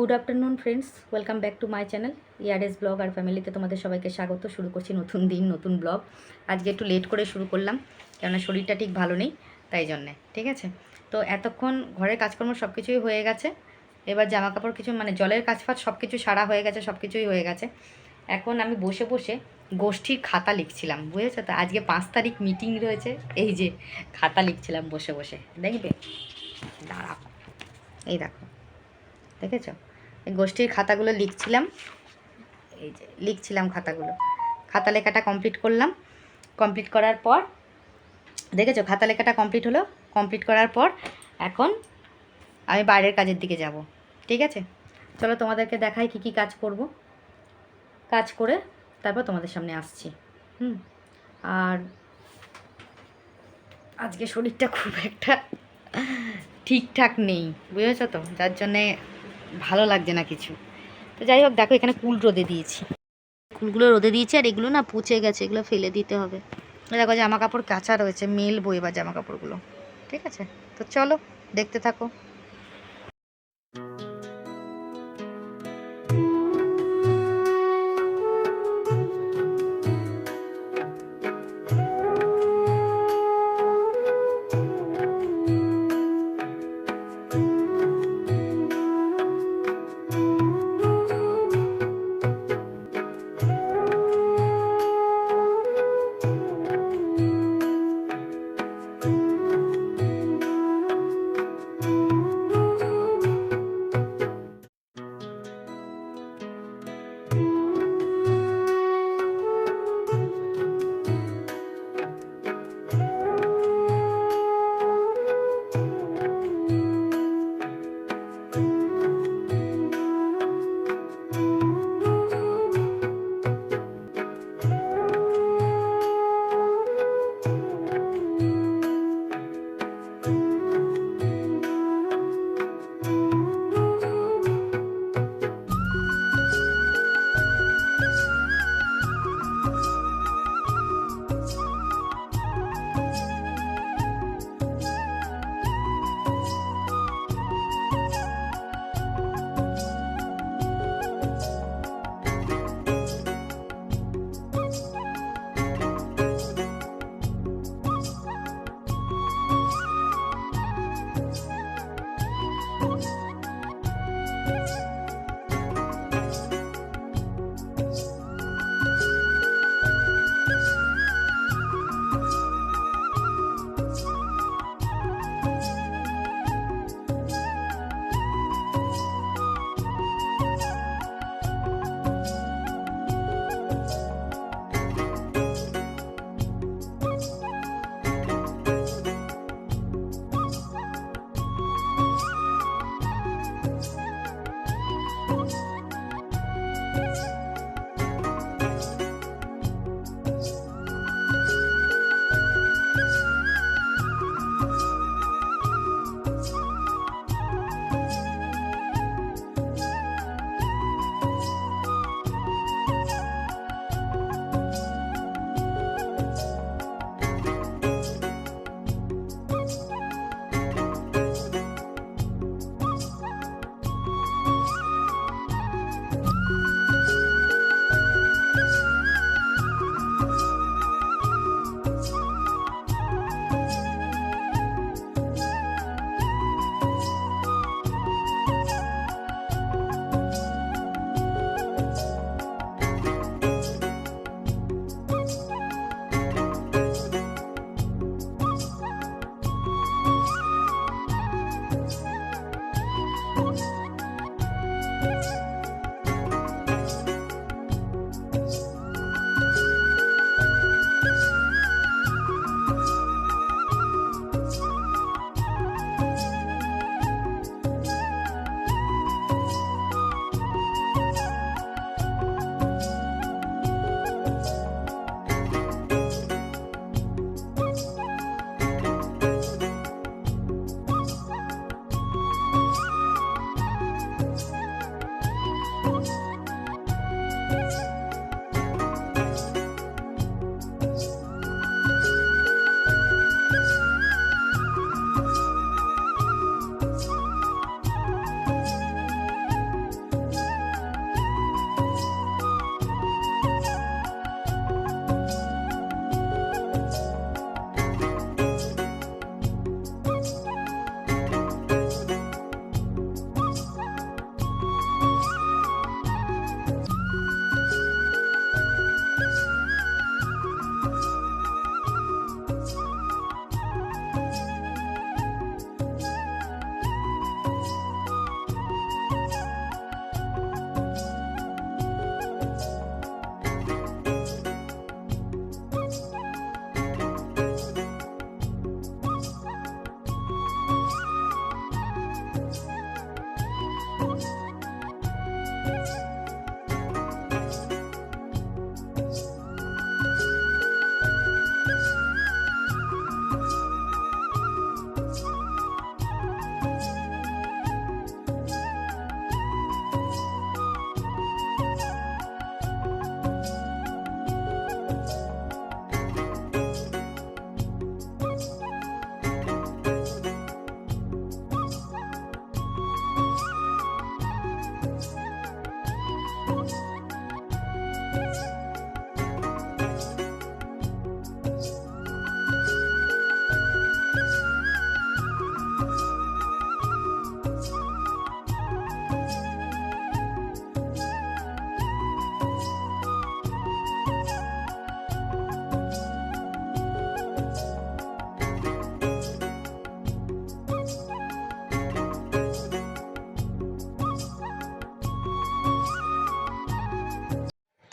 Good afternoon friends, welcome back to my channel ইয়ারএস blog আর ফ্যামিলিতে তোমাদের সবাইকে স্বাগত। শুরু করছি নতুন দিন, নতুন ব্লগ। আজকে একটু লেট করে শুরু করলাম, কেননা শরীরটা ঠিক ভালো নেই, তাই জন্যে। ঠিক আছে, তো এতক্ষণ ঘরের কাজকর্ম সব কিছুই হয়ে গেছে। এবার জামা কাপড় কিছু মানে জলের কাজ ফাজ সব কিছু সারা হয়ে গেছে, সব কিছুই হয়ে গেছে। এখন আমি বসে বসে গোষ্ঠীর খাতা লিখছিলাম, বুঝেছো তো। আজকে 5 তারিখ মিটিং রয়েছে, এই যে খাতা লিখছিলাম বসে বসে। দেখবে, দাঁড়াও, এই দেখো, দেখেছ? এই গোষ্ঠীর খাতাগুলো লিখছিলাম, এই যে লিখছিলাম খাতাগুলো। খাতা লেখাটা কমপ্লিট করলাম। কমপ্লিট করার পর দেখেছো, খাতা লেখাটা কমপ্লিট হলো। কমপ্লিট করার পর এখন আমি বাইরের কাজের দিকে যাব। ঠিক আছে, চলো তোমাদেরকে দেখাই কী কী কাজ করব। কাজ করে তারপর তোমাদের সামনে আসছি। আর আজকে শরীরটা খুব একটা ঠিকঠাক নেই, বুঝেছো তো, যার জন্যে ভালো লাগছে না কিছু। তো যাই হোক, দেখো এখানে কুল রোদে দিয়েছি, কুলগুলো রোদে দিয়েছি। আর এগুলো না পচে গেছে, এগুলো ফেলে দিতে হবে। দেখো জামা কাপড় কাঁচা রয়েছে, মেলবো এবার জামা কাপড়গুলো। ঠিক আছে, তো চলো দেখতে থাকো।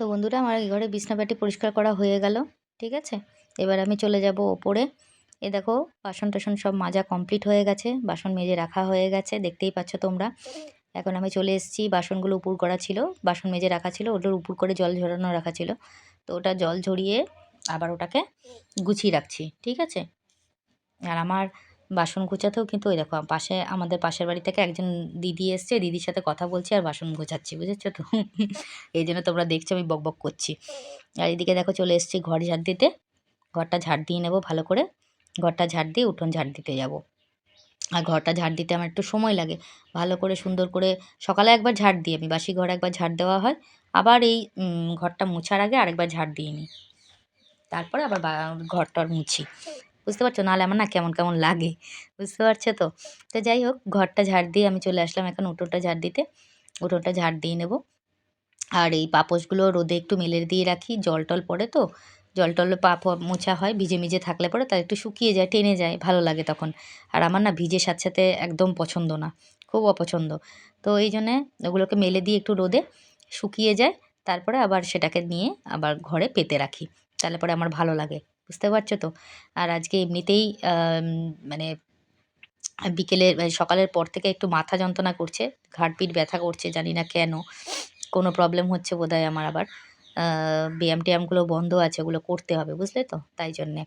তো বন্ধুরা, আমার এই ঘরে বিছনাপাটি পরিষ্কার করা হয়ে গেল। ঠিক আছে, এবার আমি চলে যাব ওপরে। এ দেখো, বাসন টাসন সব মাজা কমপ্লিট হয়ে গেছে, বাসন মেজে রাখা হয়ে গেছে, দেখতেই পাচ্ছ তোমরা। এখন আমি চলে এসেছি, বাসনগুলো উপুর করা ছিল, বাসন মেজে রাখা ছিল, ওটার উপর করে জল ঝরানো রাখা ছিল, তো ওটা জল ঝরিয়ে আবার ওটাকে গুছিয়ে রাখছি। ঠিক আছে, আর আমার বাসন গোছাতেও কিন্তু ওই দেখো, আমাদের পাশের বাড়ি থেকে একজন দিদি এসছে, দিদির সাথে কথা বলছি আর বাসন গোছাচ্ছি, বুঝেছো তো। এই জন্য তোমরা দেখছো আমি বকবক করছি। আর এদিকে দেখো চলে এসেছি ঘর ঝাড় দিতে, ঘরটা ঝাড় দিয়ে নেবো ভালো করে, ঘরটা ঝাড় দিয়ে উঠোন ঝাড় দিতে যাব। আর ঘরটা ঝাড় দিতে আমার একটু সময় লাগে, ভালো করে সুন্দর করে সকালে একবার ঝাড় দিই আমি, বাসি ঘর একবার ঝাড় দেওয়া হয়, আবার এই ঘরটা মুছার আগে আরেকবার ঝাড় দিয়ে নিই, তারপরে আবার ঘরটার মুছি, বুঝতে পারছো, নাহলে আমার না কেমন কেমন লাগে, বুঝতে পারছো তো। তো যাই হোক, ঘরটা ঝাড় দিয়ে আমি চলে আসলাম এখন উঠোনটা ঝাড় দিতে, উঠোনটা ঝাড় দিয়ে নেব। আর এই পাপোশগুলো রোদে একটু মেলে দিয়ে রাখি, জল টল পড়ে তো, জল টলে মোছা হয়, ভিজে ভিজে থাকলে পরে তার একটু শুকিয়ে যায়, টেনে যায়, ভালো লাগে তখন। আর আমার না ভিজে সাথে সাথে একদম পছন্দ না, খুব অপছন্দ। তো এই জন্যে ওগুলোকে মেলে দিয়ে একটু রোদে শুকিয়ে যায়, তারপরে আবার সেটাকে নিয়ে আবার ঘরে পেতে রাখি, তাহলে পরে আমার ভালো লাগে, বুঝতে পারছো তো। আর আজকে এমনিতেই মানে সকালের পর থেকে একটু মাথা যন্ত্রণা করছে, ঘাড় পিঠ ব্যথা করছে, জানি না কেন, কোনো প্রবলেম হচ্ছে বোধহয় আমার আবার। ব্যায়াম ট্যায়ামগুলো বন্ধ আছে, ওগুলো করতে হবে, বুঝলে তো, তাই জন্যে।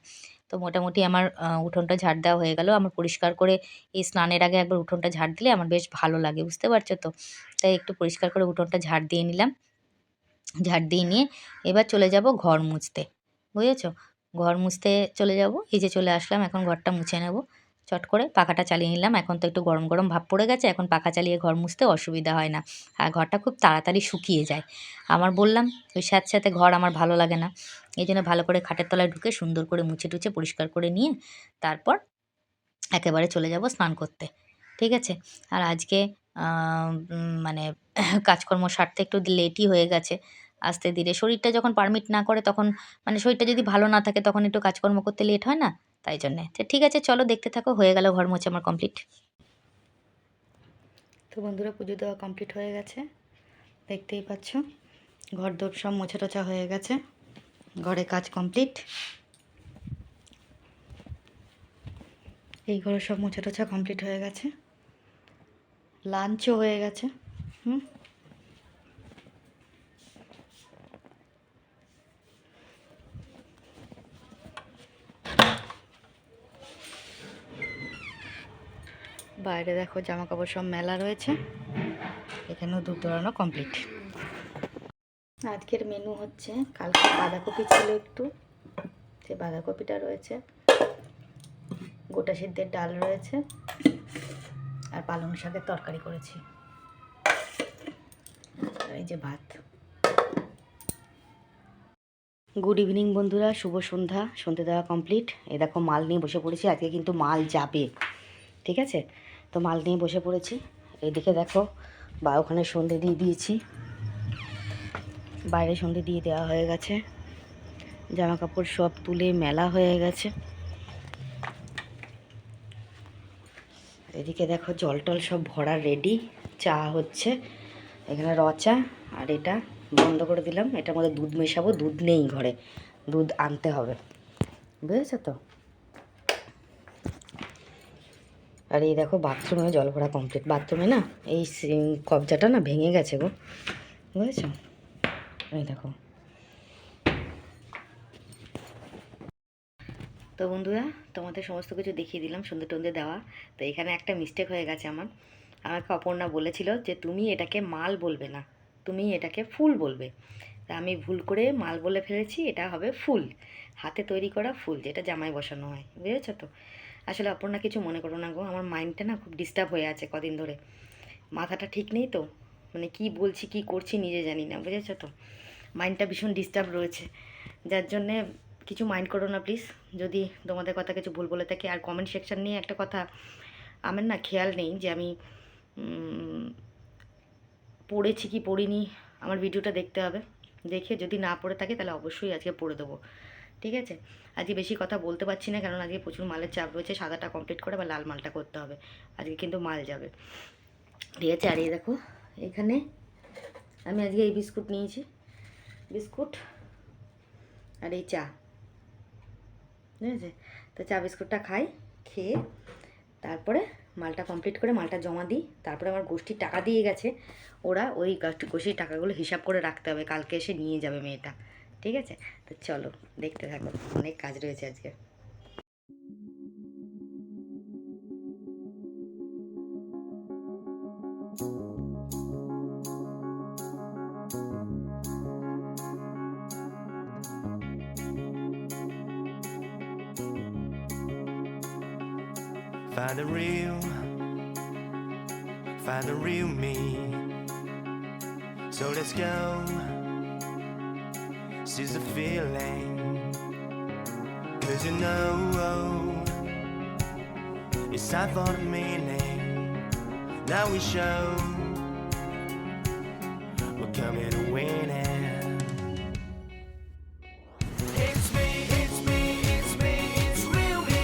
তো মোটামুটি আমার উঠোনটা ঝাড় দেওয়া হয়ে গেল। আমার পরিষ্কার করে এই স্নানের আগে একবার উঠোনটা ঝাড় দিলে আমার বেশ ভালো লাগে, বুঝতে পারছো তো। তাই একটু পরিষ্কার করে উঠোনটা ঝাড় দিয়ে নিলাম, ঝাড় দিয়ে নিয়ে এবার চলে যাব ঘর মুছতে, বুঝেছো, ঘর মুছতে চলে যাব। এই যে চলে আসলাম, এখন ঘরটা মুছে নেব, চট করে পাখাটা চালিয়ে নিলাম, এখন তো একটু গরম গরম ভাব পড়ে গেছে, এখন পাখা চালিয়ে ঘর মুছতে অসুবিধা হয় না, আর ঘরটা খুব তাড়াতাড়ি শুকিয়ে যায়। আমার বললাম ওই সাথে সাথে ঘর আমার ভালো লাগে না, এই জন্য ভালো করে খাটের তলায় ঢুকে সুন্দর করে মুছে টুছে পরিষ্কার করে নিয়ে তারপর একেবারে চলে যাব স্নান করতে। ঠিক আছে, আর আজকে মানে কাজকর্ম সারতে একটু লেটই হয়ে গেছে, আস্তে ধীরে, শরীরটা যখন পারমিট না করে তখন, মানে শরীরটা যদি ভালো না থাকে তখন একটু কাজকর্ম করতে লেট হয় না, তাই জন্যে। তো ঠিক আছে, চলো দেখতে থাকো, হয়ে গেল ঘর মোছা আমার কমপ্লিট। তো বন্ধুরা, পুজো দেওয়া কমপ্লিট হয়ে গেছে, দেখতেই পাচ্ছ, ঘর দোর সব মোছা টোছা হয়ে গেছে, ঘরে কাজ কমপ্লিট, এই ঘরে সব মোছা টোছা কমপ্লিট হয়ে গেছে, লাঞ্চও হয়ে গেছে। বাইরে দেখো জামা কাপড় সব মেলা রয়েছে, এখানেও ধূপ ধরানো কমপ্লিট। আজকের মেনু হচ্ছে, কালকে বাঁধাকপি ছিল একটু, সে বাঁধাকপিটা রয়েছে, গোটা সিদ্ধের ডাল রয়েছে, আর পালং শাকের তরকারি করেছি, এই যে ভাত। গুড ইভিনিং বন্ধুরা, শুভ সন্ধ্যা, সন্ধ্যে দেওয়া কমপ্লিট। এই দেখো মাল নিয়ে বসে পড়েছি, আজকে কিন্তু মাল যাবে, ঠিক আছে, তো মাল নিয়ে বসে পড়েছি। এইদিকে দেখো বা ওখানে সন্ধে দিয়ে দিয়েছি, বাইরে সন্ধে দিয়ে দেওয়া হয়ে গেছে, জামা কাপড় সব তুলে মেলা হয়ে গেছে। এদিকে দেখো জল টল সব ভরা রেডি, চা হচ্ছে এখানে, চা। আর এটা বন্ধ করে দিলাম, এটার মধ্যে দুধ মেশাবো, দুধ নেই ঘরে, দুধ আনতে হবে, বুঝেছো তো। আর এই দেখো বাথরুমে জল ভরা কমপ্লিট, বাথরুমে না এই কবজাটা না ভেঙে গেছে গো, বুঝেছো, এই দেখো। তো বন্ধুরা, তোমাদের সমস্ত কিছু দেখিয়ে দিলাম, সন্ধে টন্ধে দেওয়া। তো এখানে একটা মিস্টেক হয়ে গেছে আমার, আমাকে অপর্ণা বলেছিল যে তুমি এটাকে মাল বলবে না, তুমি এটাকে ফুল বলবে, তা আমি ভুল করে মাল বলে ফেলেছি, এটা হবে ফুল, হাতে তৈরি করা ফুল, যেটা জামায় বসানো হয়, বুঝেছো তো। আসলে অপর্ণা কিছু মনে করো না গো, আমার মাইন্ডটা না খুব ডিস্টার্ব হয়ে আছে কদিন ধরে, মাথাটা ঠিক নেই তো, মানে কি বলছি কি করছি নিজে জানি না, বুঝেছো তো, মাইন্ডটা ভীষণ ডিস্টার্ব রয়েছে, যার জন্যে কিছু মাইন্ড করো না প্লিজ, যদি তোমাদের কথা কিছু ভুল বলে থাকি। আর কমেন্ট সেকশান নিয়ে একটা কথা, আমার না খেয়াল নেই যে আমি পড়েছি কি পড়িনি, আমার ভিডিওটা দেখতে হবে, দেখে যদি না পড়ে থাকে তাহলে অবশ্যই আজকে পড়ে দেবো, ঠিক আছে। আজকে বেশি কথা বলতে পারছি না, কারণ আজকে প্রচুর মালের চাপ রয়েছে, সাদাটা কমপ্লিট করে বা লাল মালটা করতে হবে, আজকে কিন্তু মাল যাবে, ঠিক আছে। আর এই দেখো এখানে আমি আজকে এই বিস্কুট নিয়েছি, বিস্কুট আর এই চা, ঠিক আছে? তো চা বিস্কুটটা খাই, খেয়ে তারপরে মালটা কমপ্লিট করে মালটা জমা দিই। তারপরে আমার গোষ্ঠীর টাকা দিয়ে গেছে, ওরা ওই গোষ্ঠীর টাকাগুলো হিসাব করে রাখতে হবে, কালকে এসে নিয়ে যাবে মেয়েটা, ঠিক আছে? তো চলো দেখতে থাকো, অনেক কাজ রয়েছে আজকে। Find the real me. So let's go. Seize the feeling. 'Cause you know it's time for the meaning. Now we show we're coming to win it. It's me, it's me, it's me, it's real me.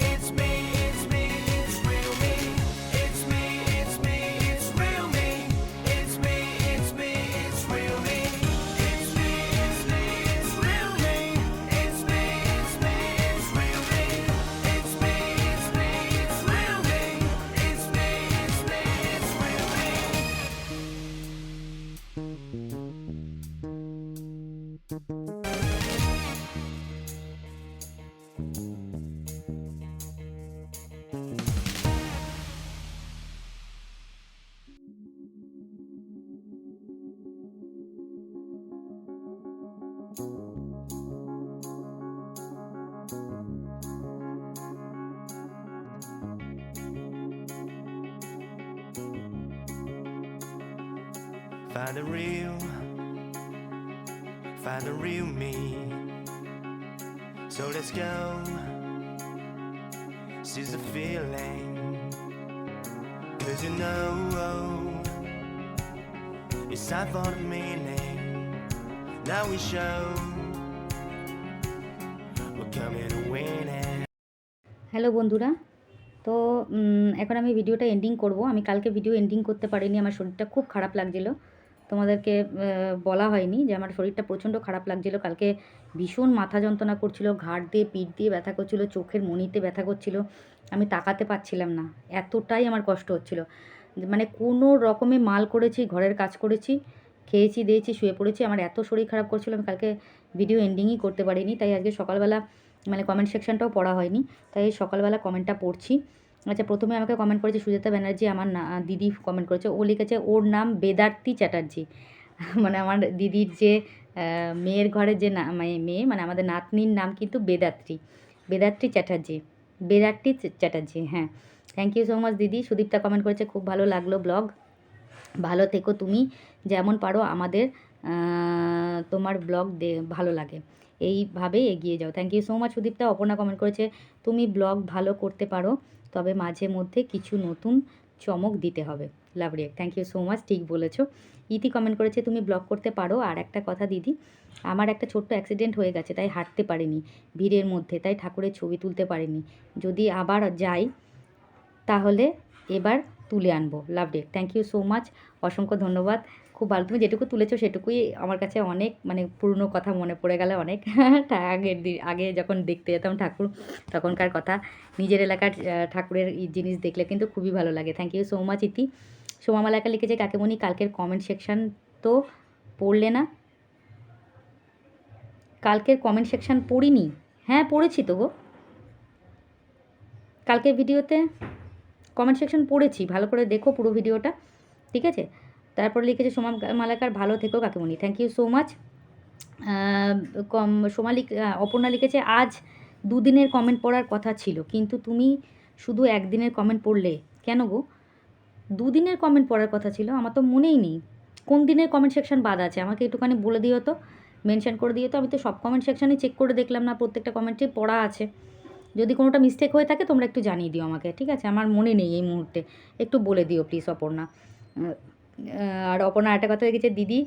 It's me, it's me, it's real me. It's me, it's me, it's real me. It's me, it's me, it's real me. It's me, it's me, it's real me. It's me, it's me, it's real me. It's me, it's me, it's real me. It's me, it's me, it's real me. Find the real me. So let's go. Seize the feeling. 'Cause you know it's time for the meaning. Now we show we're coming to win it. Hello বন্ধুরা, তো এখন আমি ভিডিওটা ending করব। আমি কালকে video ending করতে পারিনি, আমার শরীরটা খুব খারাপ লাগছিল। তোমাদেরকে বলা হয়নি যে আমার শরীরটা প্রচণ্ড খারাপ লাগছিল। কালকে ভীষণ মাথা যন্ত্রণা করছিল, ঘাড় দিয়ে পিঠ দিয়ে ব্যথা করছিল, চোখের মণিতে ব্যথা করছিল, আমি তাকাতে পারছিলাম না, এতটাই আমার কষ্ট হচ্ছিল। মানে কোনো রকমে মাল করেছি, ঘরের কাজ করেছি, খেয়েছি দিয়েছি, শুয়ে পড়েছি, আমার এত শরীর খারাপ করছিল আমি কালকে ভিডিও এন্ডিংই করতে পারিনি। তাই আজকে সকালবেলা মানে কমেন্ট সেকশনটাও পড়া হয়নি, তাই সকালবেলা কমেন্টটা পড়ছি। আচ্ছা, প্রথমে আমাকে কমেন্ট করেছে সুজাতা ব্যানার্জি, আমার দিদি কমেন্ট করেছে, ও লিখেছে ওর নাম বেদার্থী চ্যাটার্জি। মানে আমার দিদির যে মেয়ের ঘরের যে মেয়ে, মানে আমাদের নাতনির নাম কিন্তু বেদার্থী, বেদার্থী চ্যাটার্জি, বেদার্থী চ্যাটার্জি। হ্যাঁ, থ্যাংক ইউ সো মাচ দিদি। সুদীপ্তা কমেন্ট করেছে খুব ভালো লাগলো ব্লগ, ভালো থেকো তুমি, যেমন পারো আমাদের তোমার ব্লগ ভালো লাগে, এইভাবে এগিয়ে যাও। Thank you so much Sudipta. Aparna comment করেছে তুমি ব্লগ ভালো করতে পারো, তবে মাঝে মধ্যে কিছু নতুন চমক দিতে হবে। Love react, thank you so much, ঠিক বলেছো। ইতি কমেন্ট করেছে তুমি ব্লগ করতে পারো। আর একটা কথা দিদি, আমার একটা ছোট্ট অ্যাক্সিডেন্ট হয়ে গেছে, তাই হাঁটতে পারিনি ভিড়ের মধ্যে, তাই ঠাকুরের ছবি তুলতে পারিনি, যদি আবার যাই তাহলে এবার তুলে আনবো। Love react, thank you so much, অসংখ্য ধন্যবাদ। খুব ভালো, তুমি যেটুকু তুলেছো সেটুকুই আমার কাছে অনেক, মানে পুরনো কথা মনে পড়ে গেল অনেক। আগে যখন দেখতে যেতাম ঠাকুর, তখনকার কথা, নিজের এলাকার ঠাকুরের জিনিস দেখলে কিন্তু খুবই ভালো লাগে। থ্যাংক ইউ সো মাচ ইতি। সোমামালাকা লিখেছে কাকেমণি কালকের কমেন্ট সেকশন তো পড়লে না? কালকের কমেন্ট সেকশন পড়িনি? হ্যাঁ পড়েছি তো গো, কালকের ভিডিওতে কমেন্ট সেকশন পড়েছি, ভালো করে দেখো পুরো ভিডিওটা, ঠিক আছে? তারপর লিখেছে সোমা মালাকার ভালো থেকো কাকিমণি, thank you so much. Aparna লিখেছে আজ দুদিনের কমেন্ট পড়ার কথা ছিল, কিন্তু তুমি শুধু একদিনের কমেন্ট পড়লে কেন গো? দুদিনের কমেন্ট পড়ার কথা ছিল, আমার তো মনেই নেই কোন দিনের কমেন্ট সেকশন বাদ আছে, আমাকে একটুখানি বলে দিও তো, মেনশন করে দিও তো। আমি তো সব কমেন্ট সেকশানই চেক করে দেখলাম না, প্রত্যেকটা কমেন্টে পড়া আছে। যদি কোনোটা মিস্টেক হয়ে থাকে তোমরা একটু জানিয়ে দিও আমাকে, ঠিক আছে? আমার মনে নেই এই মুহূর্তে, একটু বলে দিও প্লিজ অপর্ণা। আর অপর্ণা একটা কথা দেখেছে, দিদি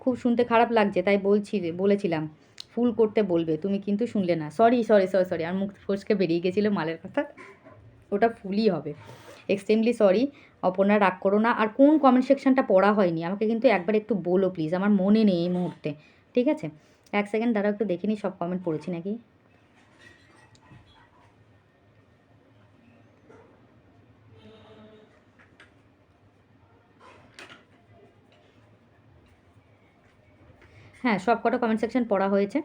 খুব শুনতে খারাপ লাগছে, তাই বলেছিলাম ফুল করতে বলবে, তুমি কিন্তু শুনলে না। সরি সরি সরি সরি, আর মুখ ফসকে বেরিয়ে গেছিলো মালের কথা, ওটা ফুলই হবে। এক্সট্রিমলি সরি অপর্ণা, রাগ করো না। আর কোন কমেন্ট সেকশনটা পড়া হয়নি আমাকে কিন্তু একবার একটু বলো প্লিজ, আমার মনে নেই এই মুহূর্তে ঠিক আছে, 1 সেকেন্ড দাঁড়াও, একটু দেখে নিই সব কমেন্ট পড়েছি নাকি। হ্যাঁ, সব কটা কমেন্ট সেকশন পড়া হয়েছে,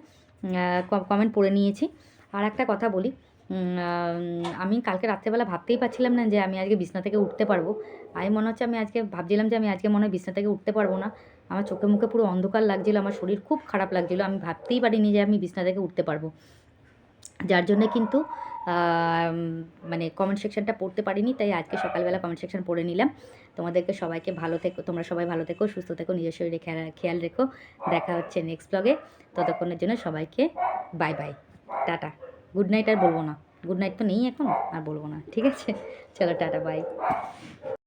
কমেন্ট পড়ে নিয়েছি। আর একটা কথা বলি, আমি কালকে রাত্রেবেলা ভাবতেই পারছিলাম না যে আমি আজকে বিছনা থেকে উঠতে পারবো। আমি মনে হচ্ছে আমি আজকে ভাবছিলাম যে আমি আজকে মনে হয় বিছনা থেকে উঠতে পারবো না। আমার চোখে মুখে পুরো অন্ধকার লাগছিলো, আমার শরীর খুব খারাপ লাগছিলো। আমি ভাবতেই পারিনি যে আমি বিছনা থেকে উঠতে পারবো। যার জন্যে কিন্তু মানে কমেন্ট সেকশনটা পড়তে পারিনি, তাই আজকে সকালবেলা কমেন্ট সেকশন পড়ে নিলাম। তোমাদেরকে সবাইকে ভালো থেকো, তোমরা সবাই ভালো থেকো, সুস্থ থেকো, নিজের শরীরে খেয়াল রেখো। দেখা হচ্ছে নেক্সট ব্লগে। ততক্ষণের জন্য সবাইকে বাই বাই, টাটা। গুড নাইট আর বলবো না, গুড নাইট তো নেই এখন, আর বলবো না, ঠিক আছে? চলো টাটা, বাই।